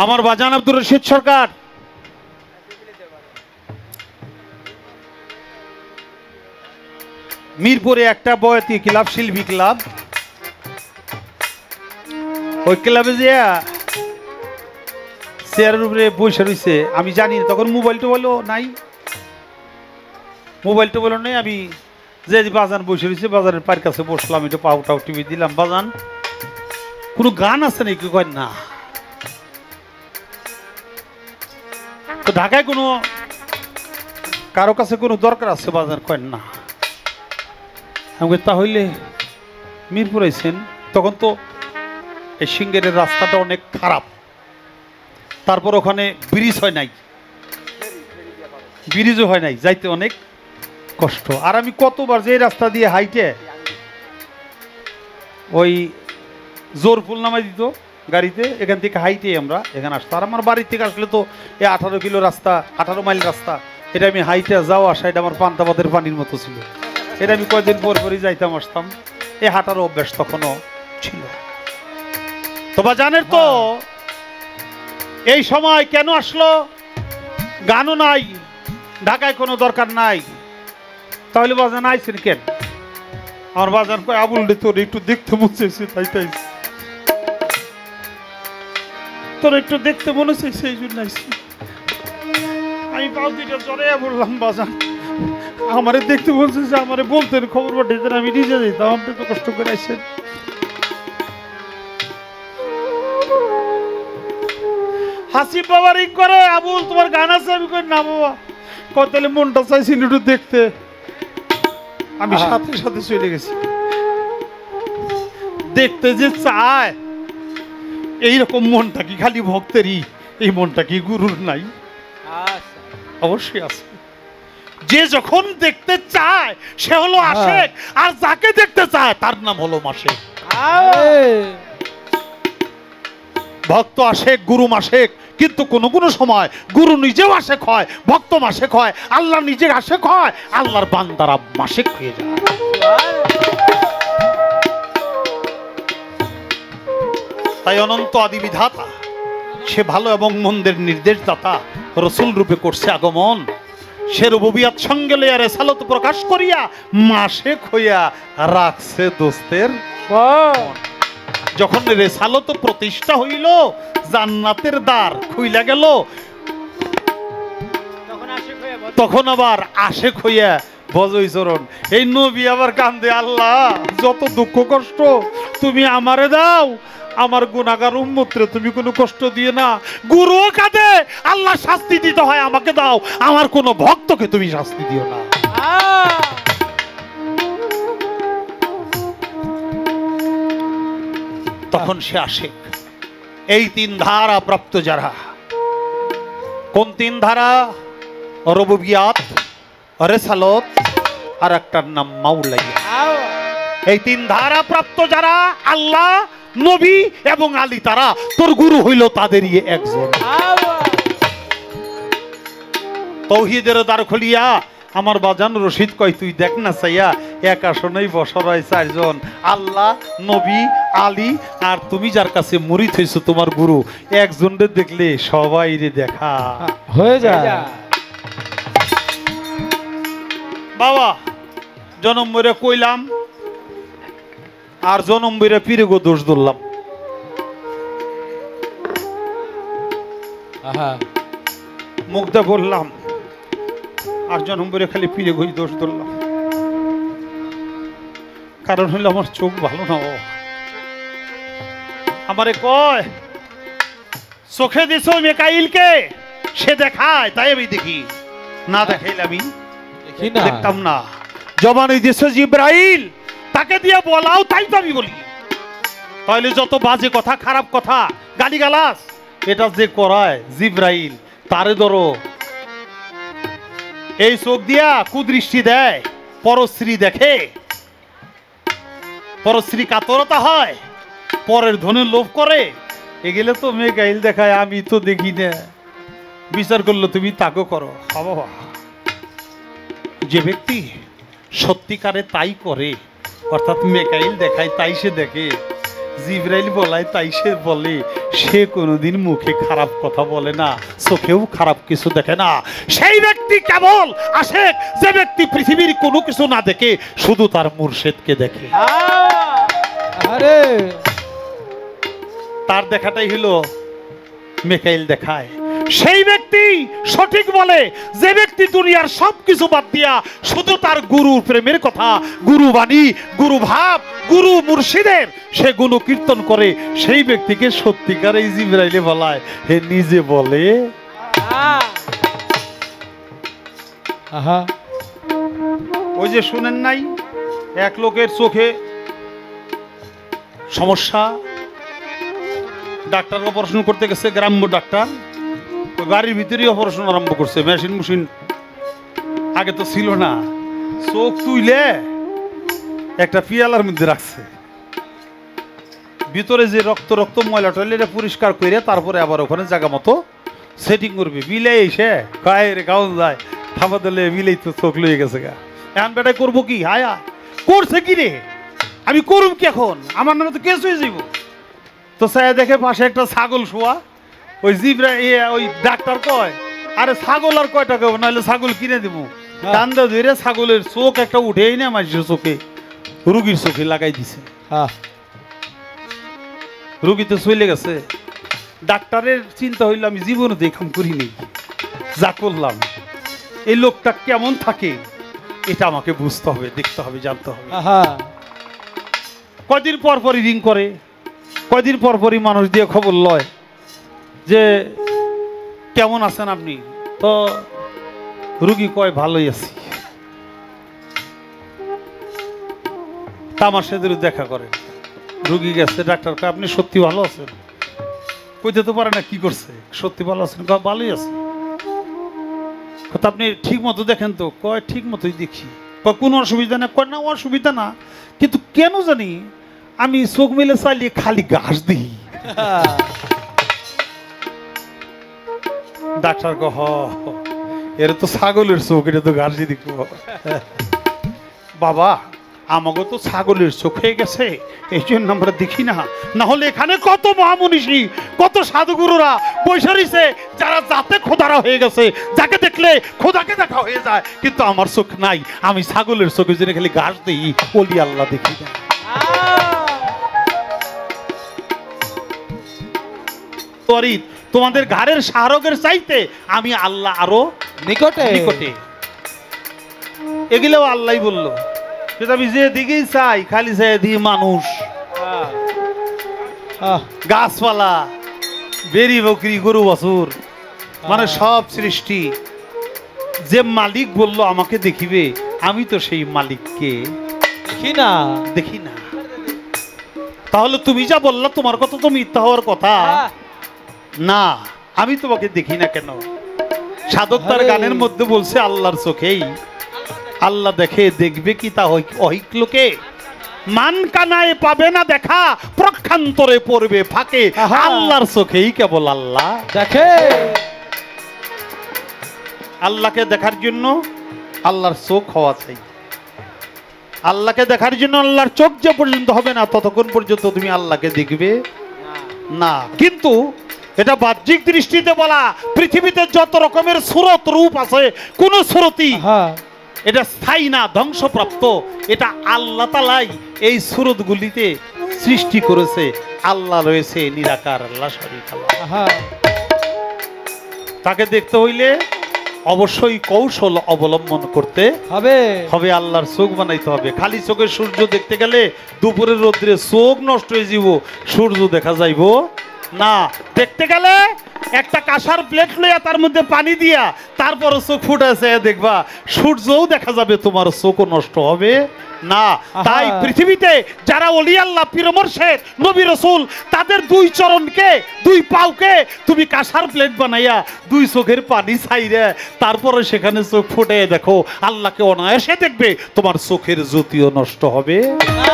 আমার বাজান আব্দুর রশিদ সরকার মিরপুরে একটা বয়াতি ক্লাব, শিল্পী ক্লাব, ওই ক্লাবে যে চেয়ারের উপরে বসে রয়েছে, আমি জানি না তখন মোবাইল টোবাইলও নাই, মোবাইল টোবাইলও নেই। আমি যে বাজান বসে রয়েছে, বাজারের পায়ের কাছে বসলাম, একটু পাউটাও টিভি দিলাম। বাজান কোনো গান আছে নাকি? কয় না। তো ঢাকায় কোনো কারো কাছে কোনো দরকার আছে? বাজার কয় না। আমি তাহলে মিরপুর আইছেন, তখন তো এই সিঙ্গেরের রাস্তাটা অনেক খারাপ, তারপর ওখানে ব্রিজ হয় নাই, ব্রিজও হয় নাই, যাইতে অনেক কষ্ট। আর আমি কতবার যে রাস্তা দিয়ে হাইটে ওই জোরফুল নামাই দিত গাড়িতে, এখান থেকে হাইটে আমরা এখানে আসতো। আর আমার বাড়ির থেকে আসলে তো এই 18 কিলো রাস্তা, 18 মাইল রাস্তা, এটা আমি হাইটে যাওয়া আসা, এটা আমার পান্তাবাদের পানির মতো ছিল। এটা আমি কয়েকদিন পর পরই যাইতাম আসতাম, এই হাঁটার অভ্যাস তখনও ছিল। তোবা জানেন তো এই সময় কেন আসলো? গানও নাই, ঢাকায় কোনো দরকার নাই, তাহলে বাজান আইছেন কেন? আমার বাজান কয় আবুল রে তোর একটু দেখতে মনে চাইছে, তাই তাই তোর একটু দেখতে মনে চাইছে, এই জন্য আইছি। আমি পাও দুইটা জড়ে বললাম, বাজান আমারে দেখতে বলছে যে আমারে বলতেন, খবর পাঠাইতেন, আমি নিজে যেতাম, আপনি তো কষ্ট করে আইছেন। হাসিব বাবা রিং করে, আবুল তোমার গান আছে? আমি কই না বাবা। কয় তাহলে মনটা চাইছিল একটু দেখতে, আমি সাথে সাথে চলে গেছি। দেখতে যে চায় এইরকম মনটা কি খালি ভক্তেরই? এই মনটা কি গুরুর নাই? অবশ্যই আছে। যে যখন দেখতে চায় সে হলো আশেক, আর যাকে দেখতে চায় তার নাম হলো মাশেক। ভক্ত আশেক, গুরু মাশেক, কিন্তু কোন কোন সময় গুরু নিজেও আশেক হয়, ভক্ত মাশেক হয়, আল্লাহ নিজে আশেক হয়, আল্লাহর বান্দারা মাশেক হয়ে যায়। তাই অনন্ত আদি বিধাতা সে ভালো এবং মন্দের নির্দেশদাতা রসুল রূপে করছে আগমন। সে রুবুবিয়াত সঙ্গে লইয়া রেসালত প্রকাশ করিয়া মাশেক হইয়া রাখছে দোস্তের। যখন রেসালত প্রতিষ্ঠা হইল, জান্নাতের দ্বার খুইলা গেল, তখন আবার আশেক হইয়া বজই চরণ। এই নবী আবার কান্দে, আল্লাহ যত দুঃখ কষ্ট তুমি আমারে দাও, আমার গুনাহগার উম্মতরে তুমি কোনো কষ্ট দিয়ে না। গুরুও কাঁদে, আল্লাহ শাস্তি দিতে হয় আমাকে দাও, আমার কোনো ভক্তকে তুমি শাস্তি দিও না। তখন সে আশেক। এই তিন ধারা প্রাপ্ত যারা, কোন তিন ধারা? রুবুবিয়াত, রিসালাত, আর একটার নাম মাওলাইয়া। এই তিন ধারা প্রাপ্ত যারা, আল্লাহ, নবী এবং আলী, তারা তোর গুরু হইল তাদেরই একজন। তৌহিদের দ্বার খুলিয়া আমার বাজান রশিদ কয়, তুই দেখ না চাইয়া, এক আসনেই বসা রয় চারজন, আল্লাহ, নবী, আলী, আর তুমি যার কাছে মুরিদ হইছো তোমার গুরু, একজনরে দেখলে সবাই রে দেখা হয়ে যায়। বাবা জনম বইরে কইলাম, আর জনম বইরে পীরে গো দোষ ধরলাম। মুগ্ধা বললাম, আর জনম বইরে খালি পীরে গই দোষ ধরলাম। কারণ হইলো আমার চোখ ভালো না। আমারে কয় চোখে দিছো মেকাইলকে, সে দেখায় তাই আমি দেখি, না দেখাইলে আমি দেখতাম না। জবান দিছো জিব্রাইল, তাকে দিয়ে বলাও তাই তো আমি বলি। তাহলে যত বাজে কথা, খারাপ কথা, গালিগালাজ, এটা যে করায় জিব্রাইল, তারে ধরো। এই চোখ দিয়া কুদৃষ্টি দেয়, পরশ্রী দেখে, পরশ্রী কাতরতা হয়, পরের ধনে লোভ করে, এগুলো তো মেকাইল দেখায়, আমি তো দেখি না। বিচার করলো তুমি তাকে করো। বাবা, যে ব্যক্তি সত্যিকারে তাই করে, অর্থাৎ মেকাইল দেখায় তাই সে দেখে, জিবরাইল বলায় তাই সে বলে, সে কোনোদিন মুখে খারাপ কথা বলে না, চোখেও খারাপ কিছু দেখে না। সেই ব্যক্তি কেবল আশেক যে ব্যক্তি পৃথিবীর কোনো কিছু না দেখে শুধু তার মুর্শিদকে দেখে। আরে তার দেখাটাই হলো মিকাইল দেখায়। সেই ব্যক্তি সঠিক বলে যে ব্যক্তি দুনিয়ার সবকিছু বাদ দিয়া শুধু তার গুরু প্রেমের কথা, গুরু বাণী, গুরু ভাব, গুরু মুর্শিদের সে গুণ কীর্তন করে, সেই ব্যক্তিকে সত্যিকার এই জিবরাইলে বলায়। হে নিজে বলে আহা ওই যে শুনেন নাই, এক লোকের চোখে সমস্যা, ডাক্তার অপারেশন করতে গেছে, গ্রাম্য ডাক্তার বাড়ির ভিতরেই অপারেশন আরম্ভ করছে। মেশিন মেশিন আগে তো ছিল না, চোখ তুইলে একটা পিয়ালার মধ্যে রাখছে, ভিতরে যে রক্ত রক্ত ময়লা টয়লা এটা পরিষ্কার করে তারপরে আবার ওখানে জায়গা মতো সেটিং করবে। বিলে এসে গায়ে রে গাউন যায় খাবার দিলে বিলেই তো চোখ লয়ে গেছে গা। এখন বেটাই করবো কি? হায়া করছে কি রে, আমি করুম কি এখন? আমার নামে তো কেস হয়ে যাইব। তো সায়া দেখে পাশে একটা ছাগল শোয়া, ওই জিবরা ওই ডাক্তার কয়, আরে ছাগল আর কয় টাকা নাহলে ছাগল কিনে দিব। টান্দা ধরে ছাগলের চোখ একটা উঠেই না মানুষের চোখে, রুগীর চোখে লাগাই দিছে। রুগী তো চলে গেছে। ডাক্তারের চিন্তা হইল আমি জীবনে দেখাম করিনি, যা করলাম এই লোকটা কেমন থাকে এটা আমাকে বুঝতে হবে, দেখতে হবে, জানতে হবে। কয়দিন পর পরই রিং করে, কয়দিন পর পরই মানুষ দিয়ে খবর লয় যে কেমন আছেন আপনি? তো রুগী কয় ভালোই আছি। আমার সাথে দেখা করে, রুগী গেছে, ডাক্তার কয় আপনি সত্যি ভালো আছেন? কইতে তো পারে না কি করছে, সত্যি ভালো আছেন? কয় ভালোই আছি। আপনি ঠিক মতো দেখেন তো? কয় ঠিক মতোই দেখি। কয় কোনো অসুবিধা না? কয় না অসুবিধা না, কিন্তু কেন জানি আমি চোখ মেলে চালিয়ে খালি ঘাস দিই। ডাক্তার কহ এর তো ছাগলের চোখ, এটা তো ঘাস দিয়ে দেখবো। বাবা আমাকে তো ছাগলের চোখ হয়ে গেছে, এই জন্য আমরা দেখি না। না হলে এখানে কত মহামনীষী, কত সাধুগুরুরা বৈশা রইছে, যারা যাতে খোদারা হয়ে গেছে, যাকে দেখলে খোদাকে দেখা হয়ে যায়, কিন্তু আমার চোখ নাই। আমি ছাগলের চোখে জন্য খালি ঘাস দিই, ওলি আল্লাহ দেখি না। তোমাদের ঘরের শাহরগের চাইতে আমি আল্লাহ আরো নিকটে নিকটে। এগুলোও আল্লাহ বললো। আমি যে দিকেই চাই খালি চাই দি মানুষ, গাছপালা, বেরি বকরি, গরু বাছুর, মানে সব সৃষ্টি। যে মালিক বললো আমাকে দেখিবে, আমি তো সেই মালিককে দেখি না। তাহলে তুমি যা বললা তোমার কথা তো মিথ্যা হওয়ার কথা না। আমি তোমাকে দেখি না কেন? সাধক তার গানের মধ্যে বলছে আল্লাহর চোখেই আল্লাহ দেখে, দেখবে কি তা অহিকলোকে? মান কানায় পাবে না দেখা, প্রক্ষান্তরে পড়বে ফাঁকে। আল্লাহর চোখেই কেবল আল্লাহ দেখে। আল্লাহকে দেখার জন্য আল্লাহর চোখ হওয়া চাই। আল্লাহকে দেখার জন্য আল্লাহর চোখ যে পর্যন্ত হবে না ততক্ষণ পর্যন্ত তুমি আল্লাহকে দেখবে না। কিন্তু এটা বাহ্যিক দৃষ্টিতে বলা, পৃথিবীতে যত রকমের সুরত রূপ আছে, কোন সুরতই এটা স্থায়ী না, ধ্বংসপ্রাপ্ত। এটা আল্লাহ তাআলাই এই সুরতগুলিতে সৃষ্টি করেছে। আল্লাহ রয়েছে নিরাকার, আল্লাহ শরীক আল্লাহ। তাকে দেখতে হইলে অবশ্যই কৌশল অবলম্বন করতে হবে, আল্লাহর চোখ বানাইতে হবে। খালি চোখে সূর্য দেখতে গেলে দুপুরের রোদ্রে চোখ নষ্ট হয়ে যাব, সূর্য দেখা যাইব না। দেখতে গেলে একটা কাঁসার প্লেট লইয়া তার মধ্যে পানি দিয়া তারপর চোখ ফুটাছে দেখবা, সূর্যও দেখা যাবে, তোমার চোখও নষ্ট হবে না। তাই পৃথিবীতে যারা ওলি আল্লাহ, পীর মুর্শিদ, নবী রাসূল, তাদের দুই চরণকে, দুই পাওকে তুমি কাঁসার প্লেট বানাইয়া দুই চোখের পানি ছাইরে তারপরে সেখানে চোখ ফুটে দেখো, আল্লাহকে অনায়াসে দেখবে, তোমার চোখের জ্যোতিও নষ্ট হবে না।